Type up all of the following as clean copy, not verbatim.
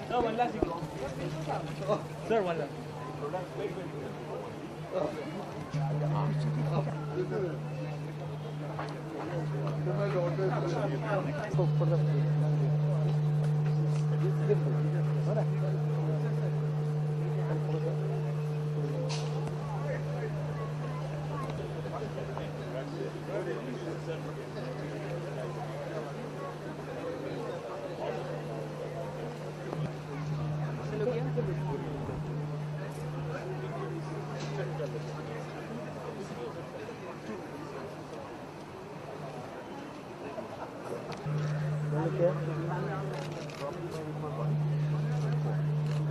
Sir, 1 lakh. Oh, sir, 1 lakh.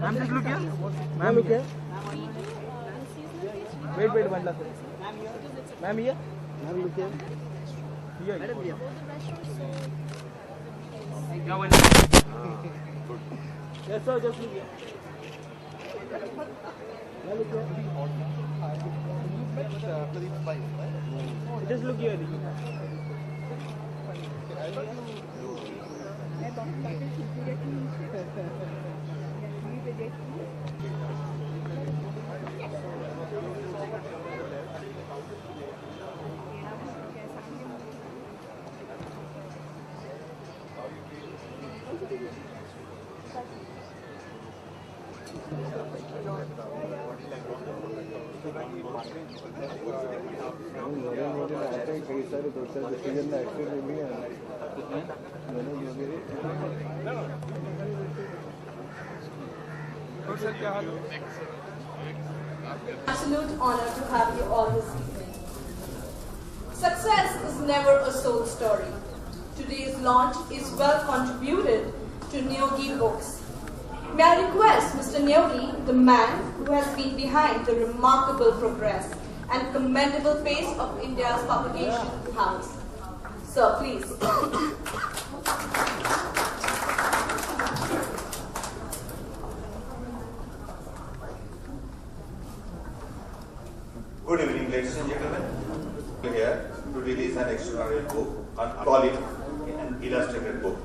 Ma'am, just look here. Ma'am, look here. Wait, 1 lakh. Ma'am, here. Ma'am, look here. Here. Yeah, 1 lakh. Good. Yes, sir, just look here. Look here. Just look here. कई सारे दोस्तों decision में active नहीं है Absolute honor to have you all this evening. Success is never a sole story. Today's launch is well contributed to Niyogi books. May I request Mr. Niyogi, the man who has been behind the remarkable progress and commendable pace of India's publication house. Sir, please. Good evening, ladies and gentlemen. We're here to release an extraordinary book on call it an illustrated book.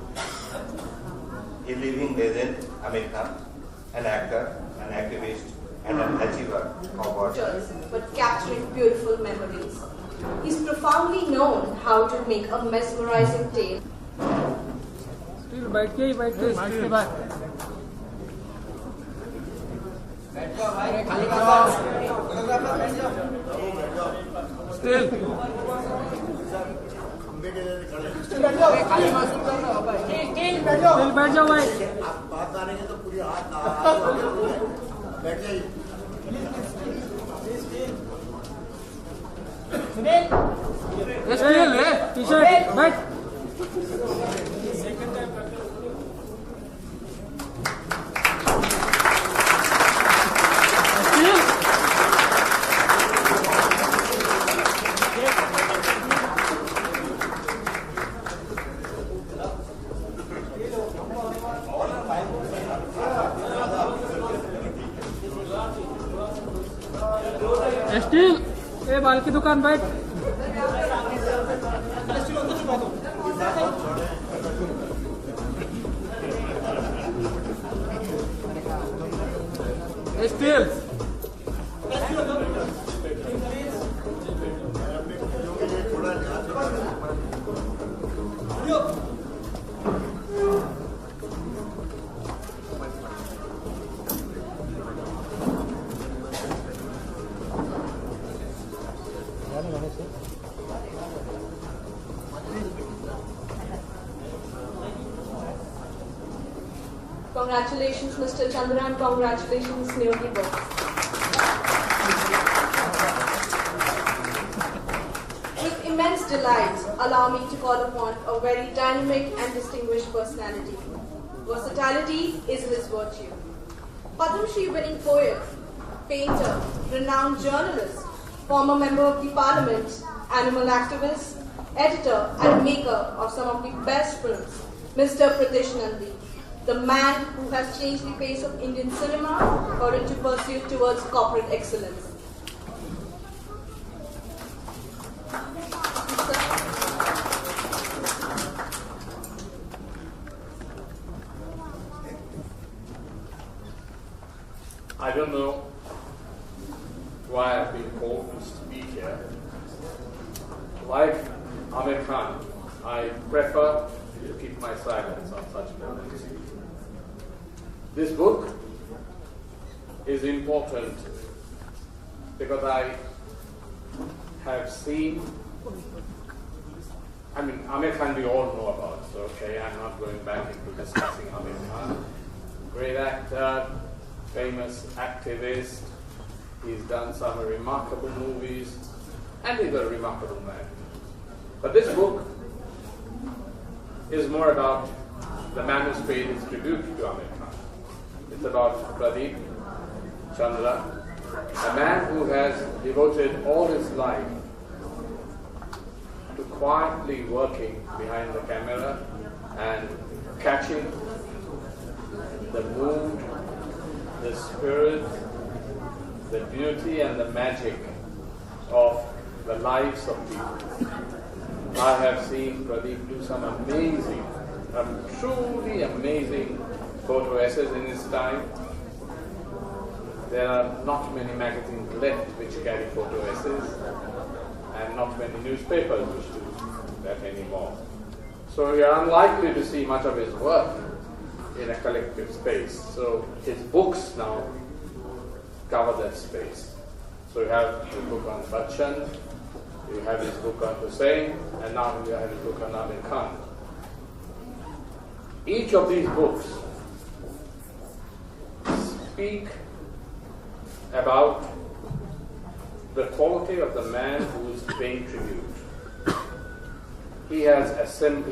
A living legend, Amir, an actor, an activist, and an achiever of what? But capturing beautiful memories. He's profoundly known how to make a mesmerizing tale. Still, बैठ के इसके बाद Still. Still बैठ जाओ भाई. बात करेंगे तो पूरी हाथ बैठ जाइए. Still, टी-शर्ट बैठ. स्टील ए बाल की दुकान बैठ. Steel Congratulations, Mr. Chandra, and congratulations, Niyogi book. With immense delight, allow me to call upon a very dynamic and distinguished personality. Versatility is his virtue. Padma Shri winning poet, painter, renowned journalist, former member of the parliament, animal activist, editor and maker of some of the best films, Mr. Pritish Nandy. The man who has changed the face of Indian cinema according to pursuit towards corporate excellence. I don't know why I've been called to speak here. Like Amir Khan, I prefer to keep my silence on such moments. This book is important because I have seen, Amir Khan we all know about, so okay, I'm not going back into discussing Amir Khan. Great actor, famous activist, he's done some remarkable movies, and he's a remarkable man. But this book is more about the man who's paid his tribute to Amir Khan. It's about Pradeep, Chandra, a man who has devoted all his life to quietly working behind the camera and catching the mood, the spirit, the beauty and the magic of the lives of people. I have seen Pradeep do some amazing, truly amazing photo essays in his time. There are not many magazines left which carry photo essays, and not many newspapers which do that anymore. So you are unlikely to see much of his work in a collective space. So his books now cover that space. So you have his book on Bachchan, you have his book on Hussain, and now you have his book on Amir Khan. Each of these books speak about the quality of the man who is paying tribute. He has spent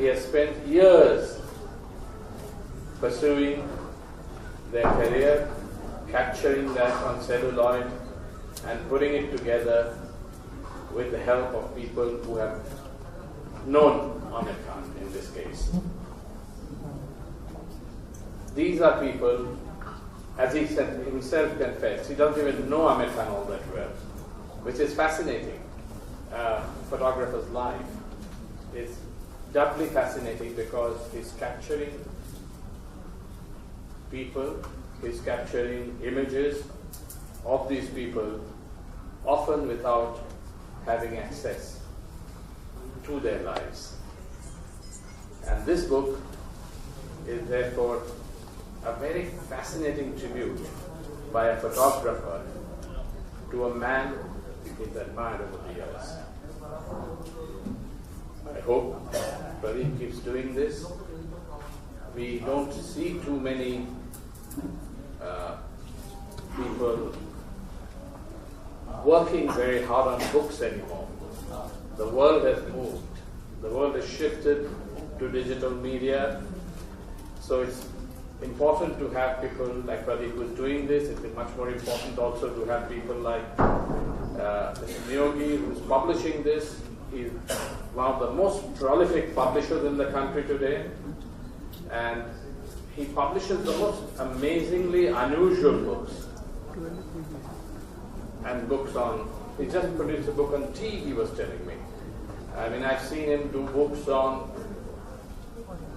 years pursuing their career, capturing that on celluloid and putting it together with the help of people who have known Amir Khan in this case. These are people, as he said himself confessed, he doesn't even know Amir Khan all that well, which is fascinating. Photographer's life is doubly fascinating because he's capturing people, he's capturing images of these people, often without having access to their lives. And this book is therefore a very fascinating tribute by a photographer to a man he's admired over the years. I hope Pradeep keeps doing this. We don't see too many people working very hard on books anymore. The world has moved. The world has shifted to digital media. So it's important to have people like Pradeep who is doing this. It's much more important also to have people like Mr. Niyogi who's publishing this. He's one of the most prolific publishers in the country today. And he publishes the most amazingly unusual books. And books on, he just produced a book on tea, he was telling me. I've seen him do books on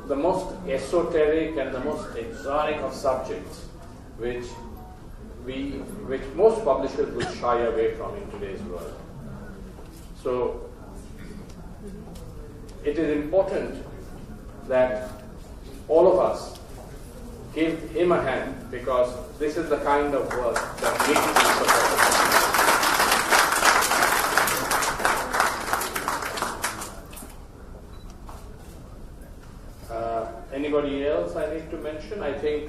the most esoteric and the most exotic of subjects, which most publishers would shy away from in today's world. So it is important that all of us give him a hand, because this is the kind of work that makes him successful. Anybody else I need to mention? I think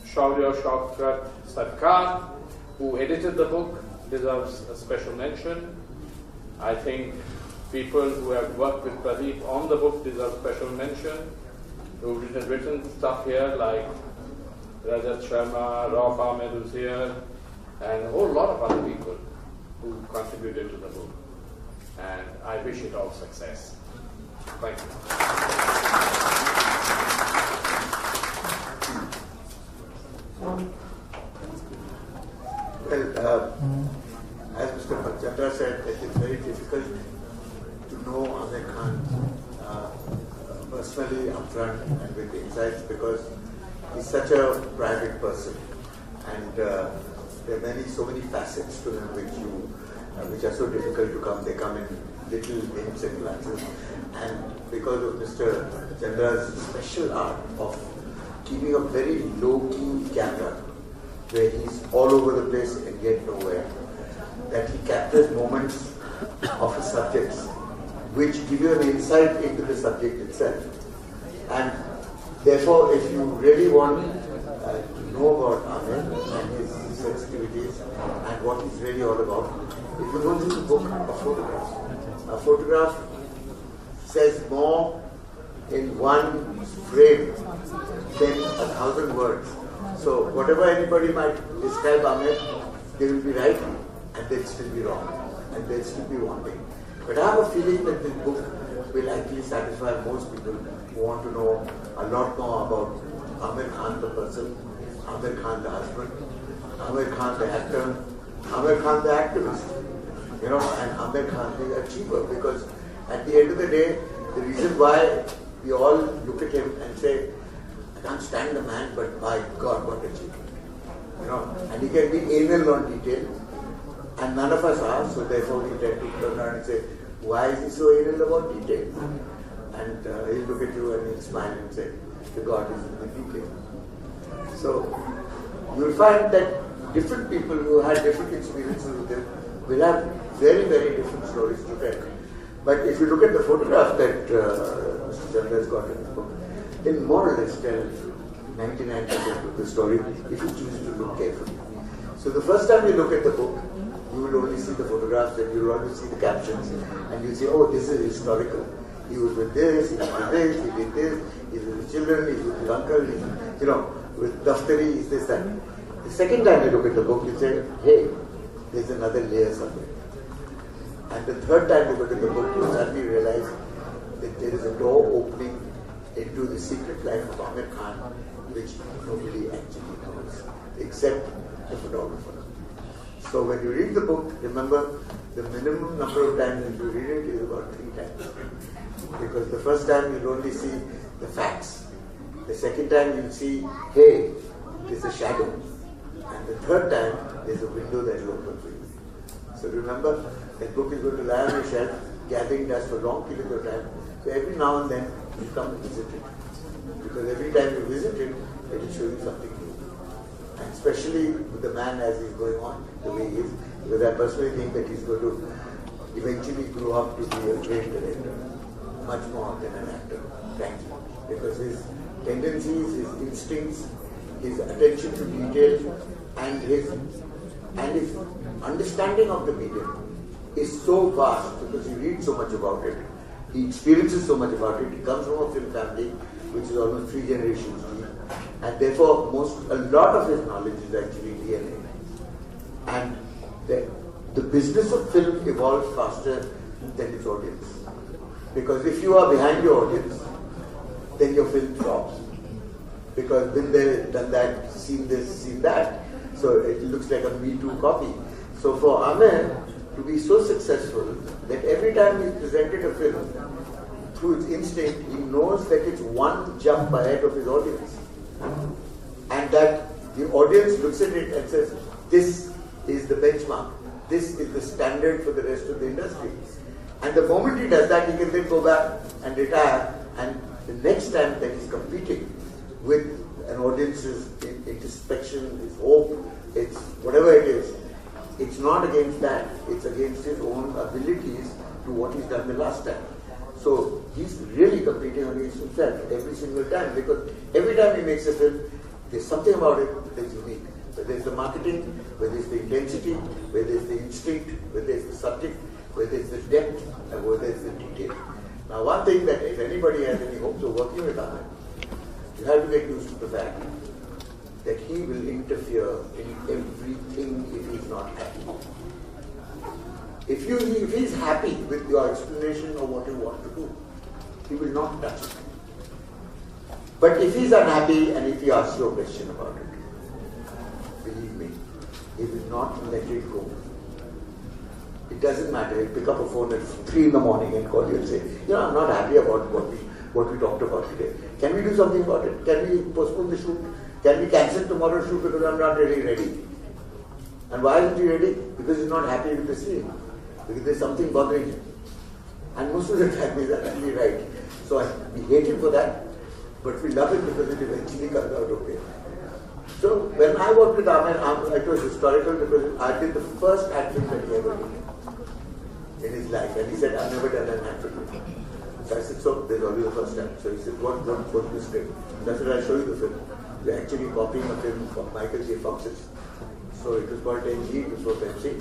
Shaurya Shaukat Sarkar, who edited the book, deserves a special mention. I think people who have worked with Pradeep on the book deserve special mention, who have written stuff here like Rajat Sharma, Rauf Ahmed who's here, and a whole lot of other people who contributed to the book. And I wish it all success. Thank you. Well, as Mr. Chandra said, it is very difficult to know Amir Khan personally upfront and with insights, because He's such a private person, and there are so many facets to him which are so difficult to come. They come in little hints and glances, and because of Mr. Chandra's special art of keeping a very low-key camera, where he's all over the place and yet nowhere, that he captures moments of his subjects which give you an insight into the subject itself. And therefore, if you really want to know about Amir and his sensitivities and what he's really all about, if you go through the book of photographs, a photograph says more in one frame than 1,000 words. So whatever anybody might describe Amir, they will be right and they'll still be wrong and they'll still be wanting. But I have a feeling that this book will actually satisfy most people who want to know a lot more about Amir Khan the person, Amir Khan the husband, Amir Khan the actor, Amir Khan the activist, and Amir Khan the achiever. Because at the end of the day, the reason why we all look at him and say, I can't stand the man, but by God, what a cheat. And he can be anal on detail, and none of us are, so therefore we tend to turn around and say, why is he so anal about detail? And he'll look at you and he'll smile and say, the God is in the detail. So you'll find that different people who had different experiences with him will have very, very different stories to tell. But if you look at the photograph that Mr. Chandra has got in the book, it more or less tells 99% of the story if you choose to look carefully. So the first time you look at the book, you will only see the photographs and you will only see the captions, and you'll say, oh, this is historical. He was with this, he was with this, he did this, he's with the children, he's with his uncle, he's, with Daftari, he's this, that. The second time you look at the book, you say, hey, there's another layer somewhere. And the third time you look at the book, you suddenly realize that there is a door opening into the secret life of Amir Khan, which nobody actually knows, except the photographer. So when you read the book, remember, the minimum number of times that you read it is about 3 times. Because the first time you'll only see the facts. The second time you'll see, hey, there's a shadow. And the third time, there's a window that will open for you. So remember, that book is going to lie on your shelf, gathering dust for long periods of time. So every now and then, you come and visit it. Because every time you visit it, it will show you something new. And especially with the man as he's going on, the way he is, because I personally think that he's going to eventually grow up to be a great director, much more than an actor, frankly. Because his tendencies, his instincts, his attention to detail, and his understanding of the medium is so vast because he reads so much about it. He experiences so much about it. He comes from a film family which is almost 3 generations deep, and therefore a lot of his knowledge is actually DNA. And the business of film evolves faster than its audience. Because if you are behind your audience, then your film flops. Because been there, done that, seen this, seen that. So it looks like a Me Too copy. So for Amir to be so successful that every time he presented a film, through his instinct, he knows that it's one jump ahead of his audience. And that the audience looks at it and says, this is the benchmark. This is the standard for the rest of the industry. And the moment he does that, he can then go back and retire. And the next time that he's competing with an audience's introspection, his hope, it's whatever it is, it's not against that. It's against his own abilities to what he's done the last time. So he's really competing against himself every single time, because every time he makes a film, there's something about it that's unique. Whether it's the marketing, whether it's the intensity, whether it's the instinct, whether it's the subject, whether it's the depth, and whether it's the detail. Now, one thing that if anybody has any hopes of working with Amir, you have to get used to the fact that he will interfere in everything if he's not happy. If he's happy with your explanation of what you want to do, he will not touch it. But if he's unhappy and if he asks you a question about it, believe me, he will not let it go. It doesn't matter. He'll pick up a phone at 3 in the morning and call you and say, I'm not happy about what we talked about today. Can we do something about it? Can we postpone the shoot? Can we cancel tomorrow's shoot because I'm not really ready? And why isn't he ready? Because he's not happy with the scene. Because there's something bothering him. And most of the time he's actually right. So we hate him for that, but we love him because it eventually comes out okay. So when I worked with Aamir, it was historical because I did the first ad film that he ever did in his life. And he said, I've never done an ad film. So I said, so there's only the first time. So he said, what's the script? So I said, I'll show you the film. We're actually copying a film from Michael J. Fox's. So it was called NG, it was for Pepsi.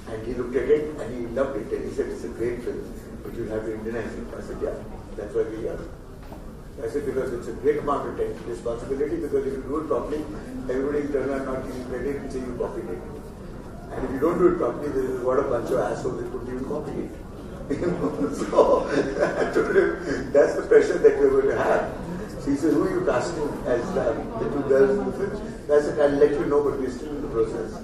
And he looked at it and he loved it. And he said, it's a great film, but you'll have to Indianize it. I said, yeah, that's why we are. I said, because it's a great amount of responsibility, because if you do it properly, everybody will turn around not giving credit and say you copied it. And if you don't do it properly, there is what a bunch of assholes that couldn't even copy it. So I told him, that's the pressure that we're going to have. So he says, who are you casting as the two girls in the film? I said, I'll let you know, but we're still in the process.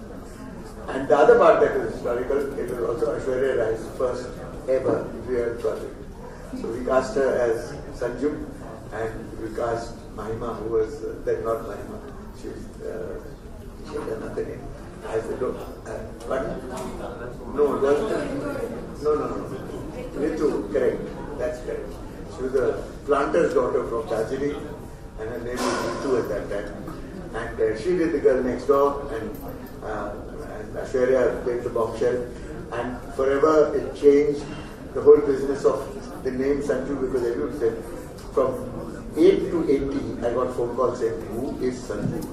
And the other part that was historical, it was also Aishwarya Rai's first ever real project. So we cast her as Sanju, and we cast Mahima, who was then not Mahima. She had another name. I said, pardon? No, it wasn't. No. Ritu, correct. That's correct. She was a planter's daughter from Chachiri, and her name was Ritu at that time. And she did the girl next door, and Aishwarya played the bombshell. And forever it changed the whole business of the name Sanju, because everyone said, from 8 to 80, I got phone calls saying, who is Sanju?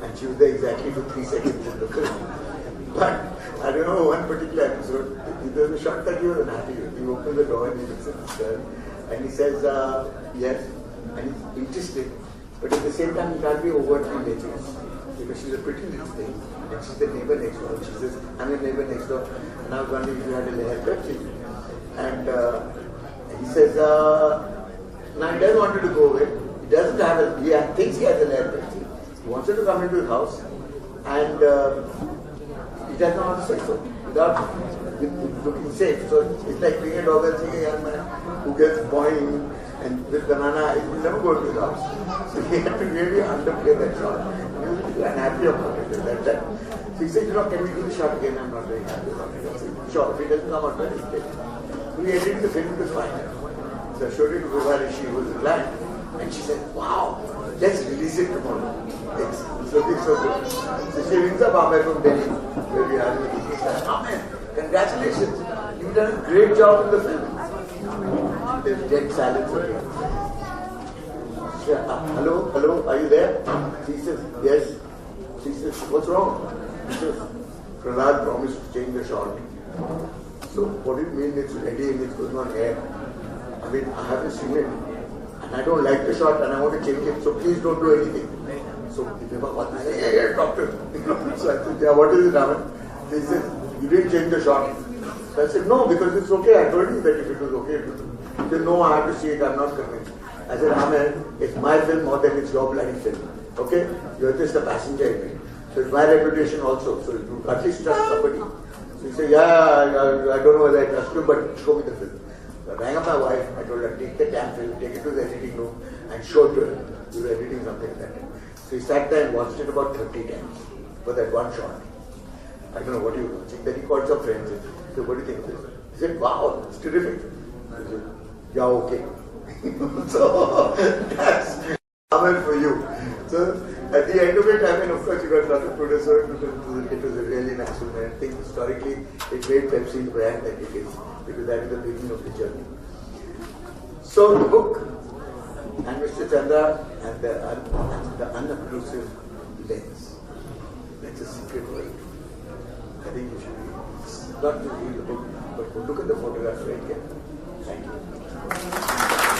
And she was there exactly for 3 seconds in the film. But I don't know, one particular episode, there was a shot that he was unhappy with. He opened the door and he looks at this girl and he says, yes, and he's interested. But at the same time, he can't be overtly dangerous because she's a pretty little thing and she's the neighbor next door. And she says, I'm a neighbor next door. And I was wondering if you had a haircut. And he says, now he doesn't want her to go away. He doesn't have he thinks he has a haircut. He wants her to come into his house and he doesn't want to say so without looking safe. So it's like being a dog and seeing a young man who gets boing and with banana, he will never go to his house. So he had to really underplay that shot. He was really unhappy about it at that time. So he said, can we do the shot again? I'm not very happy about it. I said, sure, if it doesn't come out well, it's good. So we edited the film, it was fine. So I showed it to Vivarishi, who was the client, and she said, wow, let's release it tomorrow. It's looking so good. So she rings up Aamir from Delhi, where we are in the meeting. She said, Aamir, congratulations, you've done a great job in the film. There's dead silence again. She said, hello, are you there? She says, yes. She says, what's wrong? She says, Pradeep promised to change the shot. So what do you mean it's ready and it's going on air? I mean, I haven't seen it. And I don't like the shot and I want to change it. So please don't do anything. So he never got this. Yeah, doctor. So I said, yeah, what is it, Amir? He said, you didn't change the shot. So I said, no, because it's okay. I told you that if it was okay. He said, no, I have to see it. I'm not convinced. I said, Amir, it's my film more than it's your bloody film. Okay? You're just a passenger in it. So it's my reputation also. So you at least trust somebody. So he said, yeah, I don't know whether I trust you, but show me the film. So I rang up my wife. I told her, take the damn film, take it to the editing room and show it to her. We were editing something like that. So he sat there and watched it about 30 times for that one shot. I don't know what he was watching. Then he called some friends and said, what do you think of this? He said, wow, it's terrific. He said, yeah, okay. So that's Amir for you. So at the end of it, I mean, of course, you got lots of producers. It was a really nice film. And I think historically, it made Pepsi the brand that it is, because that is the beginning of the journey. So the book, and Mr. Chandra, and the unobtrusive lens. That's a secret word. I think you should read. Not to read the book, but to look at the photographs right here. Thank you.